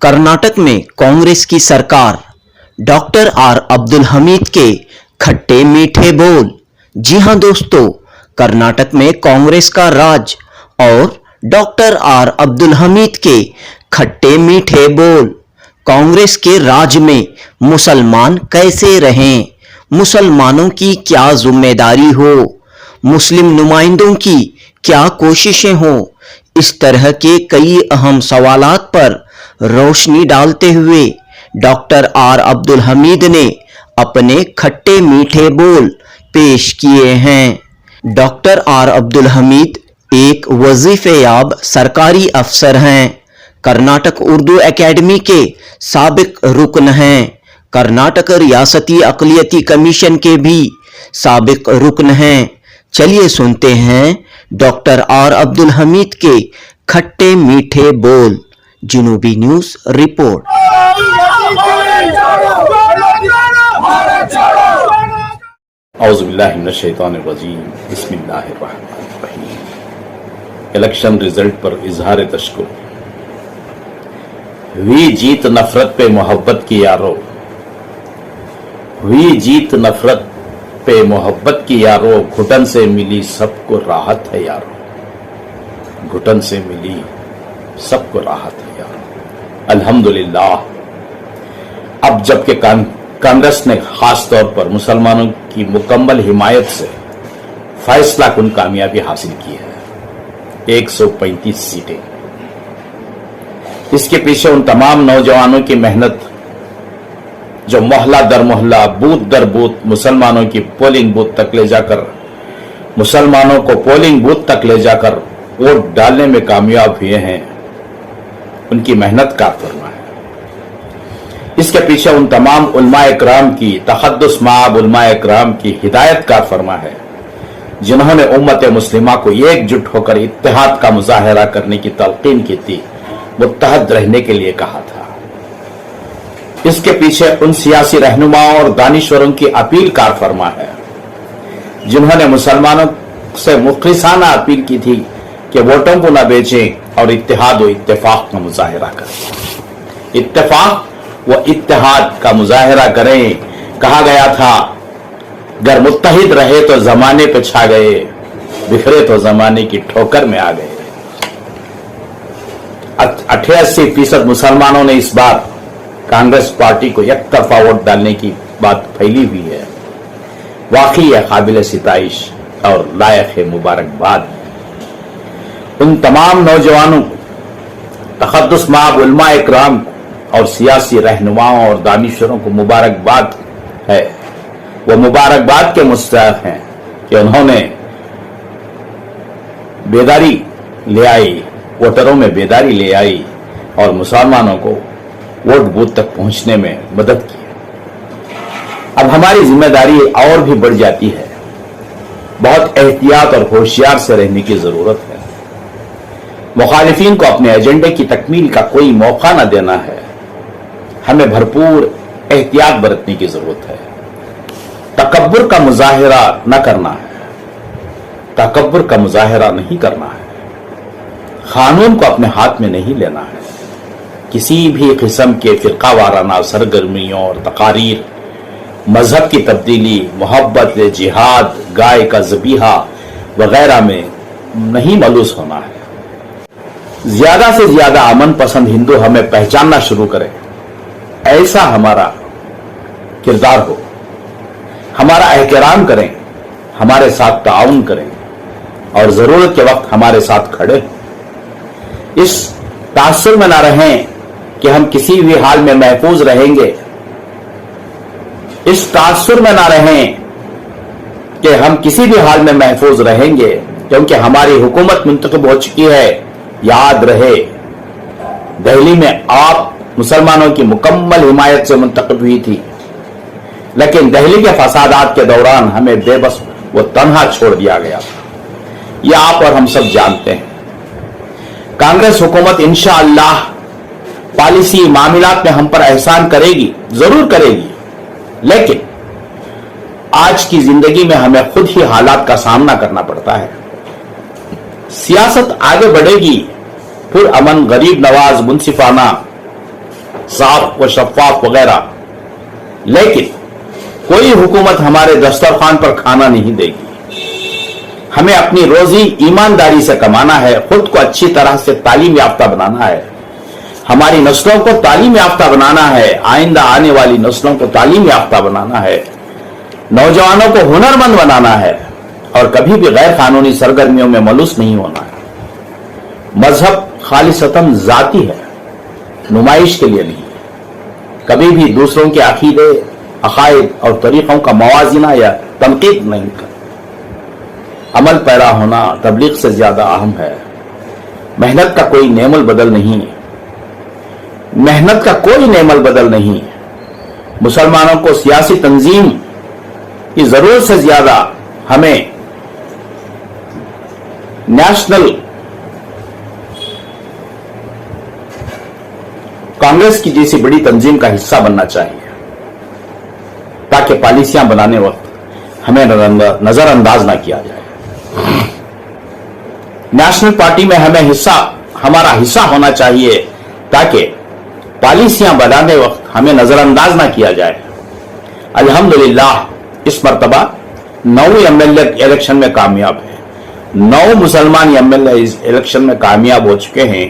कर्नाटक में कांग्रेस की सरकार, डॉक्टर आर अब्दुल हमीद के खट्टे मीठे बोल। जी हां दोस्तों, कर्नाटक में कांग्रेस का राज और डॉक्टर आर अब्दुल हमीद के खट्टे मीठे बोल। कांग्रेस के राज में मुसलमान कैसे रहें, मुसलमानों की क्या जिम्मेदारी हो, मुस्लिम नुमाइंदों की क्या कोशिशें हों, इस तरह के कई अहम सवालात पर रोशनी डालते हुए डॉक्टर आर अब्दुल हमीद ने अपने खट्टे मीठे बोल पेश किए हैं। डॉक्टर आर अब्दुल हमीद एक वजीफेयाब सरकारी अफसर हैं, कर्नाटक उर्दू एकेडमी के साबिक रुकन हैं, कर्नाटक रियासती अक़लियती कमीशन के भी साबिक रुकन हैं। चलिए सुनते हैं डॉक्टर आर अब्दुल हमीद के खट्टे मीठे बोल। जनूबी न्यूज़ रिपोर्ट। औज़ुबिल्लाहि मिनश्शैतानिर्रजीम, बिस्मिल्लाहिर्रहमानिर्रहीम। इलेक्शन रिजल्ट पर इजहार तशक्कुर। हुई जीत नफरत पे मोहब्बत की यारो, हुई जीत नफरत पे मोहब्बत की यारो, घुटन से मिली सबको राहत है यारो, घुटन से मिली सबको राहत है यारो। अल्हम्दुलिल्लाह, अब जबकि कांग्रेस ने खास तौर पर मुसलमानों की मुकम्मल हिमायत से फैसला कुन कामयाबी हासिल की है, 135 सीटें। इसके पीछे उन तमाम नौजवानों की मेहनत जो मोहल्ला दर मोहल्ला, बूथ दर बूथ मुसलमानों की पोलिंग बूथ तक ले जाकर, मुसलमानों को पोलिंग बूथ तक ले जाकर वोट डालने में कामयाब हुए हैं, उनकी मेहनत का फरमा है। इसके पीछे उन तमाम उलमाए इकराम की, तखद्दुस माब उलमाए इकराम की हिदायत का फरमा है, जिन्होंने उम्मत मुस्लिमा को एकजुट होकर इत्तेहाद का मुजाहरा करने की तलकीन की थी, मुत्तहद रहने के लिए कहा था। इसके पीछे उन सियासी रहनुमाओं और दानिश्वरों की अपील का फरमा है, जिन्होंने मुसलमानों से मुखलिसाना अपील की थी कि वोटों को न बेचें और इत्तेहाद व इत्तेफाक का मुजाहरा करें। इत्तेफाक व इत्तेहाद का मुजाहरा करें। कहा गया था, अगर मुत्तहिद रहे तो जमाने पे छा गए, बिखरे तो जमाने की ठोकर में आ गए। 88% मुसलमानों ने इस बार कांग्रेस पार्टी को एक तरफा वोट डालने की बात फैली हुई है। वाकई यह काबिल सिताइश और लायक है मुबारकबाद। उन तमाम नौजवानों को, तखद्दुस माब उलमा इकराम और सियासी रहनुमाओं और दानिशरों को मुबारकबाद है। वो मुबारकबाद के मुस्तहक हैं कि उन्होंने बेदारी ले आई, वोटरों में बेदारी ले आई और मुसलमानों को वोट बूथ तक पहुंचने में मदद की। अब हमारी जिम्मेदारी और भी बढ़ जाती है। बहुत एहतियात और होशियार से रहने की जरूरत है। मुखालिफिन को अपने एजेंडे की तकमील का कोई मौका न देना है। हमें भरपूर एहतियात बरतने की जरूरत है। तकब्बुर का मुजाहिरा न करना है, तकब्बुर का मुजाहिरा नहीं करना है। कानून को अपने हाथ में नहीं लेना है। किसी भी किस्म के फिरका वाराना सरगर्मियों और तकारीर, मजहब की तब्दीली, मोहब्बत, जिहाद, गाय का ज़बीहा वगैरह में नहीं मलूस होना है। ज्यादा से ज्यादा अमन पसंद हिंदू हमें पहचानना शुरू करें, ऐसा हमारा किरदार हो। हमारा एहतराम करें, हमारे साथ ताउन करें और जरूरत के वक्त हमारे साथ खड़े। इस तासुर में ना रहें कि हम किसी भी हाल में महफूज रहेंगे। इस तासुर में ना रहें कि हम किसी भी हाल में महफूज रहेंगे, क्योंकि हमारी हुकूमत मुंतखब हो चुकी है। याद रहे, दिल्ली में आप मुसलमानों की मुकम्मल हिमायत से मुंतखब हुई थी, लेकिन दिल्ली के फसादात के दौरान हमें बेबस वो तन्हा छोड़ दिया गया था। यह आप और हम सब जानते हैं। कांग्रेस हुकूमत इंशाअल्लाह पॉलिसी मामलात में हम पर एहसान करेगी, जरूर करेगी, लेकिन आज की जिंदगी में हमें खुद ही हालात का सामना करना पड़ता है। सियासत आगे बढ़ेगी, फिर अमन, गरीब नवाज, मुंसिफाना साफ व शफाफ वगैरह, लेकिन कोई हुकूमत हमारे दस्तरखान पर खाना नहीं देगी। हमें अपनी रोजी ईमानदारी से कमाना है, खुद को अच्छी तरह से तालीम याफ्ता बनाना है, हमारी नस्लों को तालीम याफ्ता बनाना है, आइंदा आने वाली नस्लों को तालीम याफ्ता बनाना है, नौजवानों को हुनरमंद बनाना है और कभी भी गैर कानूनी सरगर्मियों में मलूस नहीं होना है। मजहब खालिसतन जाती है, नुमाइश के लिए नहीं। कभी भी दूसरों के अकीदे, अकायद और तरीकों का मवाजिना या तनकीद नहीं कर। अमल पैरा होना तबलीग से ज्यादा अहम है। मेहनत का कोई नेमल बदल नहीं, मेहनत का कोई नेमल बदल नहीं। मुसलमानों को सियासी तंजीम की जरूरत से ज्यादा हमें नेशनल कांग्रेस की जैसी बड़ी तंजीम का हिस्सा बनना चाहिए, ताकि पॉलिसियां बनाने वक्त हमें नजरअंदाज ना किया जाए। नेशनल पार्टी में हमारा हिस्सा होना चाहिए, ताकि पॉलिसियां बनाने वक्त हमें नजरअंदाज ना किया जाए। अल्हम्दुलिल्लाह इस मर्तबा 9 एमएलए इलेक्शन में कामयाब है, 9 मुसलमान एमएलए इस इलेक्शन में कामयाब हो चुके हैं।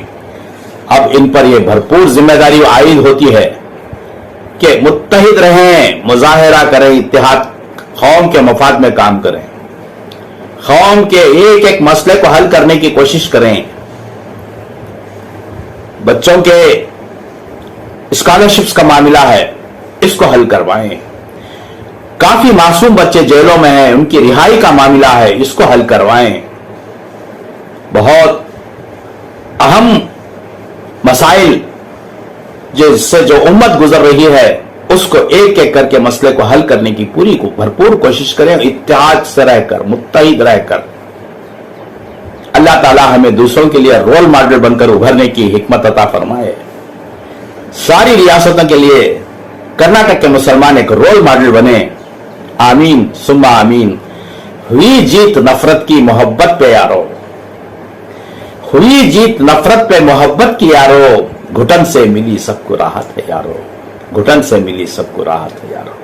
अब इन पर यह भरपूर जिम्मेदारी आयद होती है कि मुत्तहिद रहें, मुजाहिरा करें, इत्तेहाद, कौम के मफाद में काम करें, कौम के एक एक मसले को हल करने की कोशिश करें। बच्चों के स्कॉलरशिप्स का मामला है, इसको हल करवाएं। काफी मासूम बच्चे जेलों में हैं, उनकी रिहाई का मामला है, इसको हल करवाएं। बहुत अहम मसाइल जिससे जो उम्मत गुजर रही है, उसको एक एक करके मसले को हल करने की भरपूर कोशिश करें, इत्तेहाद से रहकर, मुत्तहिद रहकर। अल्लाह ताला हमें दूसरों के लिए रोल मॉडल बनकर उभरने की हिकमत अता फरमाए। सारी रियासतों के लिए कर्नाटक के मुसलमान एक रोल मॉडल बने। आमीन सुम्मा आमीन। हुई जीत नफरत की मोहब्बत पे यारो, हुई जीत नफरत पे मोहब्बत की यारो, घुटन से मिली सबको राहत है यारो, घुटन से मिली सबको राहत है यारो।